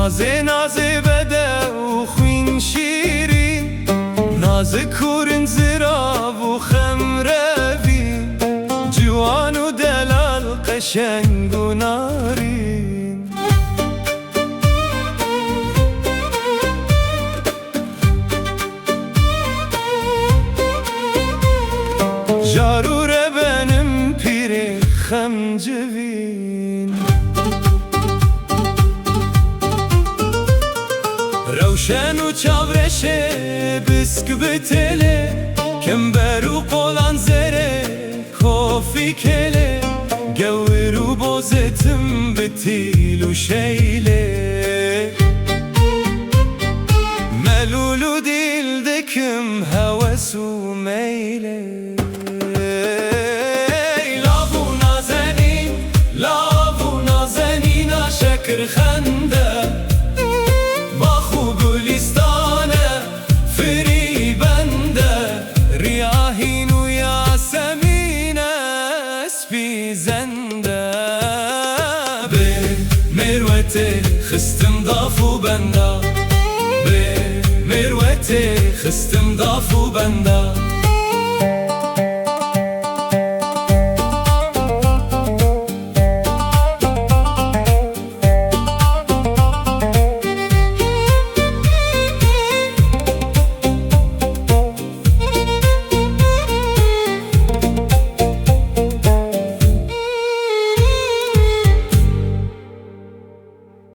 نازه بده و خوین شیرین، نازه کورن زراب و خمروین، جوان و دلال قشنگ و نارین. جاروره benim piri خمجوین، روشن و چاورشه بسک بتله، کمبر و قولان زره کافی کله، گویر و بازتم بتیل و شیله، ملول و دیل دکم هوس و میله. شکر خنده با خوب لیستانه فری بنده، ریاهین و یاسمین اسپی زنده، به مروت خستم دافو بنده، به مروت خستم دافو بنده.